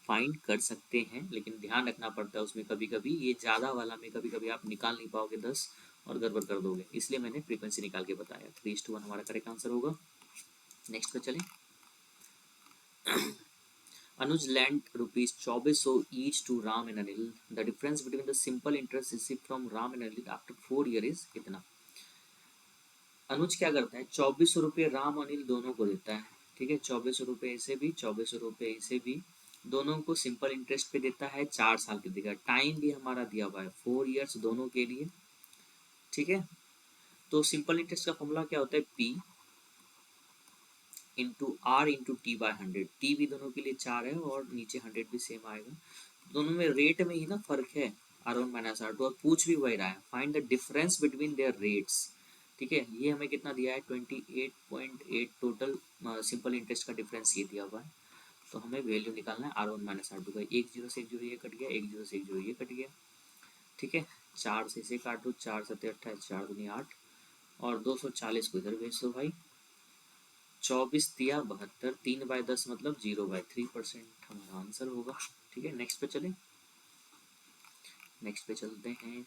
फाइंड कर सकते हैं, लेकिन ध्यान रखना पड़ता है उसमें। कभी कभी ये ज़्यादा वाला में कभी कभी आप निकाल नहीं पाओगे 10 और गड़बड़ कर दोगे, इसलिए मैंने फ्रीक्वेंसी निकाल के बताया। 3:1 हमारा करेक्ट आंसर होगा। नेक्स्ट पे चलें। Anuj lent ₹2400 each to Ram and Anil. The difference between the simple interest received from Ram and Anil after 4 years is कितना? अनुज क्या करता है, 2400 रुपये राम अनिल दोनों को देता है, ठीक है। 2400 रुपये इसे भी, 2400 रुपये इसे भी, दोनों को सिंपल इंटरेस्ट पे देता है, 4 साल के देगा। टाइम भी हमारा दिया हुआ है 4 ईयर्स दोनों के लिए, ठीक है। तो सिंपल इंटरेस्ट का फॉर्मूला क्या होता है? P into R into T by 100। T भी दोनों के लिए 4 है और नीचे 100 भी सेम आएगा। दोनों में रेट में ही ना फर्क है, R1 - R2, और पूछ भी वही रहा है, find the difference between their rates, ठीक है। ये हमें कितना दिया है? 28.8 टोटल सिंपल इंटरेस्ट का डिफरेंस ये दिया हुआ है। तो हमें वैल्यू निकालना है R1 - R2 का। एक जीरो से एक जीरो ये कट गया, एक जीरो से एक जीरो ये कट गया, ठीक है। 4 से इसे काटो, 4 7 28, 4 दूनी 8, और 240 को इधर भेज दो भाई। 24 दिया 72, 3/10 मतलब 0/3% हमारा आंसर होगा, ठीक है। नेक्स्ट पे चले। नेक्स्ट पे चलते हैं।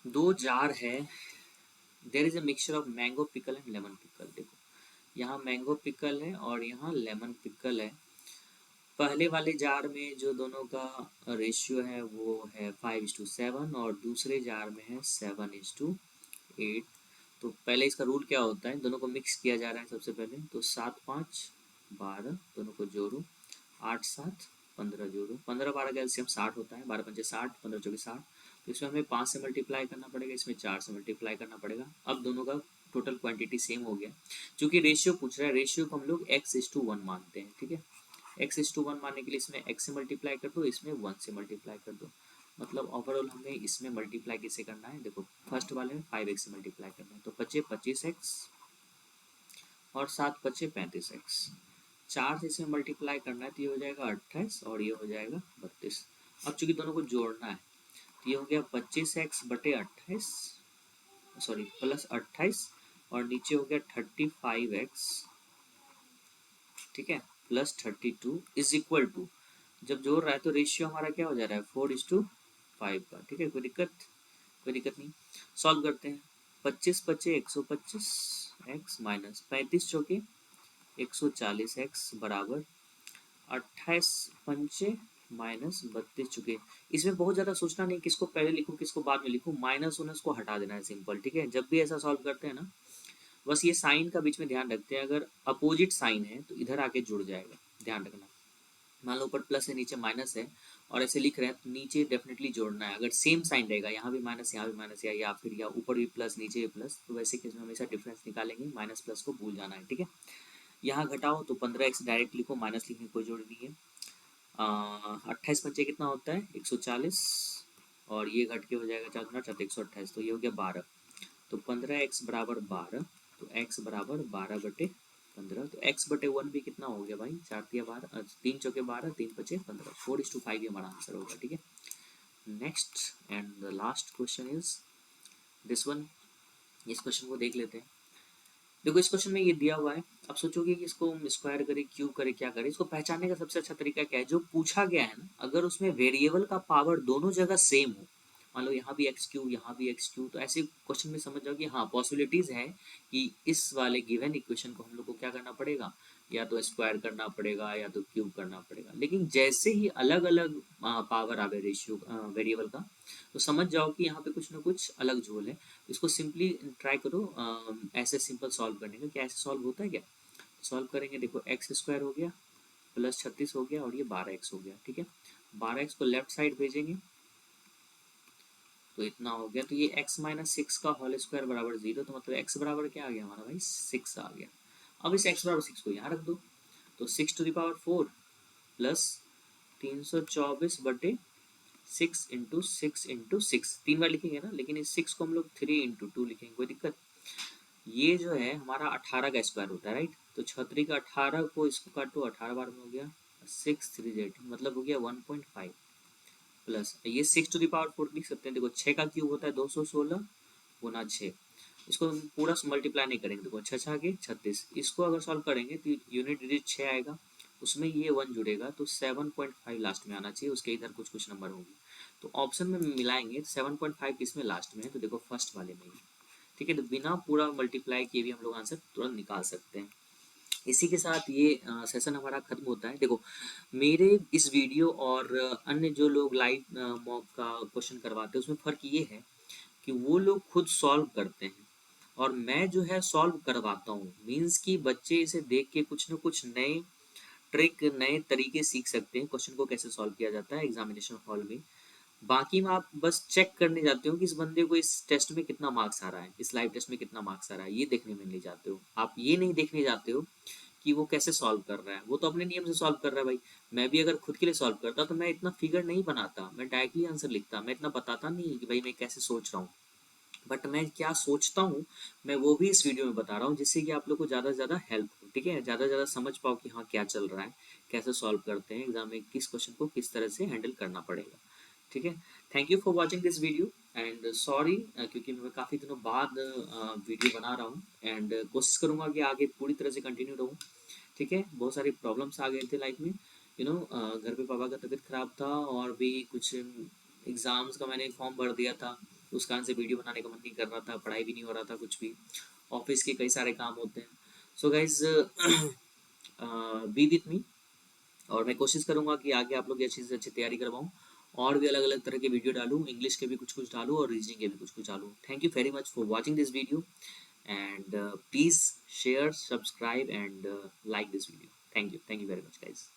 दो जार है, there is a mixture of mango pickle and lemon pickle. देखो यहाँ मैंगो पिकल है और यहाँ लेमन पिकल है। पहले वाले जार में जो दोनों का रेशियो है वो है 5:7 और दूसरे जार में है 7:8। तो पहले इसका रूल क्या होता है, दोनों को मिक्स किया जा रहा है सबसे पहले, तो 7×5 = 12, दोनों को जोड़ो, 8×7 = 15, जोड़ो 15 12 का एलसीएम 60 होता है, 12×5 = 60, 15×4 = 60। तो इसमें हमें 5 से मल्टीप्लाई करना पड़ेगा, इसमें 4 से मल्टीप्लाई करना पड़ेगा। अब दोनों का टोटल क्वांटिटी सेम हो गया। चूंकि रेशियो पूछ रहा है, रेशियो को हम लोग x:1 मानते हैं, ठीक है। x:1 मानने के लिए इसमें x से मल्टीप्लाई कर दो, इसमें 1 से मल्टीप्लाई कर दो। मतलब ओवरऑल हमें इसमें मल्टीप्लाई किसे करना है, देखो फर्स्ट वाले में 5x से मल्टीप्लाई करना है, तो बचे 25x और 7 बचे 35x। 4 से इसमें मल्टीप्लाई करना है तो ये हो जाएगा 28 और ये हो जाएगा 32। अब चूंकि दोनों को जोड़ना है तो ये हो गया 25x/28, सॉरी +28, और नीचे हो गया 35x, ठीक है, +32 इज इक्वल टू, जब जोड़ रहा है तो रेशियो हमारा क्या हो जा रहा है 4:5 का, ठीक है। कोई दिक्कत नहीं। सॉल्व करते हैं। 25 बचे 125 x माइनस 35 चौके 140 x बराबर 28 पंचे माइनस 32 चुके। इसमें बहुत ज़्यादा सोचना नहीं, किसको पहले लिखूँ किसको बाद में लिखूँ, माइनस उनस को हटा देना है, सिंपल, ठीक है। जब भी ऐसा सॉल्व करते हैं ना, बस ये साइन का बीच में ध्यान रखते हैं, अगर अपोजिट साइन है तो इधर आके जुड़ जाएगा, ध्यान रखना। मान लो ऊपर प्लस है नीचे माइनस है और ऐसे लिख रहे हैं तो नीचे डेफिनेटली जोड़ना है। अगर सेम साइन रहेगा, यहाँ भी माइनस यहाँ भी माइनस, या फिर या ऊपर भी प्लस नीचे भी प्लस, तो वैसे केस में हमेशा डिफरेंस निकालेंगे, माइनस प्लस को भूल जाना है, ठीक है। यहाँ घटाओ तो 15x डायरेक्ट लिखो, माइनस लिखने की कोई जरूरत नहीं है। 28 पंचे कितना होता है 140, और ये घट के हो जाएगा 4×4 = 128, तो ये हो गया 12। तो 15x बराबर 12, तो x बराबर 12/15। तो x/1 भी कितना हो गया भाई, 4×3 = 12, 3 × 4 = 12, 3×5 = 15, 4:5 ये हमारा आंसर होगा, ठीक है। Next and the last question is this one. इस क्वेश्चन को देख लेते हैं। देखो इस क्वेश्चन में ये दिया हुआ है, अब सोचोगे कि इसको स्क्वायर करे क्यूब करे क्या करे। इसको पहचानने का सबसे अच्छा तरीका क्या है, जो पूछा गया है ना, अगर उसमें वेरिएबल का पावर दोनों जगह सेम हो, मान लो यहाँ भी x³ यहाँ भी x³, तो ऐसे क्वेश्चन में समझ जाओ कि हाँ पॉसिबिलिटीज है कि इस वाले गिवन इक्वेशन को हम लोग को क्या करना पड़ेगा, या तो स्क्वायर करना पड़ेगा या तो क्यूब करना पड़ेगा। लेकिन जैसे ही अलग अलग पावर आवे रेशियो वेरिएबल का, तो समझ जाओ कि यहाँ पे कुछ ना कुछ अलग झोल है। इसको सिंपली ट्राई करो ऐसे सिंपल सॉल्व करने का। क्या ऐसे सॉल्व होता है क्या, सॉल्व करेंगे। देखो x² हो गया प्लस 36 हो गया और ये 12x हो गया, ठीक है। 12x को लेफ्ट साइड भेजेंगे तो इतना हो गया, तो ये x - 6 का होल स्क्वायर बराबर 0, तो मतलब x बराबर क्या आ गया हमारा भाई 6 आ गया। अब इस x बराबर 6 को यहाँ रख दो, तो 6⁴ प्लस 324/6 × 6 × 6, 3 बार लिखेंगे ना, लेकिन इस 6 को हम लोग 3 × 2 लिखेंगे, कोई दिक्कत। ये जो है हमारा 18 का स्क्वायर होता है, राइट। तो 6 का 18 को इसको काटो, 18 बार में हो गया 6 3 18, मतलब हो गया 1.5 प्लस ये 6⁴ लिख सकते हैं। देखो 6 का क्यूब होता है 216 गुना 6, इसको हम पूरा मल्टीप्लाई नहीं करेंगे। देखो 6 6 के 36, इसको अगर सॉल्व करेंगे तो यूनिट डिजिट 6 आएगा, उसमें ये 1 जुड़ेगा तो 7.5 लास्ट में आना चाहिए, उसके इधर कुछ कुछ नंबर होंगे। तो ऑप्शन में मिलाएंगे 7.5 किसमें लास्ट में है, तो देखो फर्स्ट वाले में ही, ठीक है। तो बिना पूरा मल्टीप्लाई किए भी हम लोग आंसर तुरंत निकाल सकते हैं। इसी के साथ ये सेशन हमारा खत्म होता है। देखो मेरे इस वीडियो और अन्य जो लोग लाइव मॉक का क्वेश्चन करवाते हैं उसमें फ़र्क ये है कि वो लोग खुद सॉल्व करते हैं और मैं जो है सॉल्व करवाता हूँ। मीन्स कि बच्चे इसे देख के कुछ न कुछ नए ट्रिक नए तरीके सीख सकते हैं, क्वेश्चन को कैसे सॉल्व किया जाता है एग्जामिनेशन हॉल में। बाकी में आप बस चेक करने जाते हो कि इस बंदे को इस टेस्ट में कितना मार्क्स आ रहा है, इस लाइव टेस्ट में कितना मार्क्स आ रहा है, ये देखने में नहीं जाते हो। आप ये नहीं देखने जाते हो कि वो कैसे सॉल्व कर रहा है, वो तो अपने नियम से सॉल्व कर रहा है भाई। मैं भी अगर खुद के लिए सॉल्व करता तो मैं इतना फिगर नहीं बनाता, मैं डायरेक्टली आंसर लिखता, मैं इतना बताता नहीं कि भाई मैं कैसे सोच रहा हूँ। बट मैं क्या सोचता हूँ मैं वो भी इस वीडियो में बता रहा हूँ, जिससे कि आप लोग को ज़्यादा से ज़्यादा हेल्प हो, ठीक है। ज़्यादा से ज़्यादा समझ पाओ कि हाँ क्या चल रहा है, कैसे सॉल्व करते हैं, एग्जाम में किस क्वेश्चन को किस तरह से हैंडल करना पड़ेगा, ठीक है। Thank you for watching this video and sorry क्योंकि मैं काफ़ी दिनों बाद वीडियो बना रहा हूँ एंड कोशिश करूँगा कि आगे पूरी तरह से कंटिन्यू रहूँ, ठीक है। बहुत सारी प्रॉब्लम्स आ गए थे लाइफ में, घर पे पापा का तबीयत ख़राब था और भी कुछ एग्ज़ाम्स का मैंने फॉर्म भर दिया था, उस कारण से वीडियो बनाने का मन नहीं कर रहा था, पढ़ाई भी नहीं हो रहा था कुछ भी, ऑफिस के कई सारे काम होते हैं। So guys B with me, और मैं कोशिश करूंगा कि आगे आप लोग ये अच्छी से अच्छी तैयारी करवाऊँ, और भी अलग अलग तरह के वीडियो डालूँ, इंग्लिश के भी कुछ कुछ डालूँ और रीजनिंग के भी कुछ कुछ डालूँ। Thank you very much for watching this video, and please share, subscribe, and like this video. Thank you very much guys.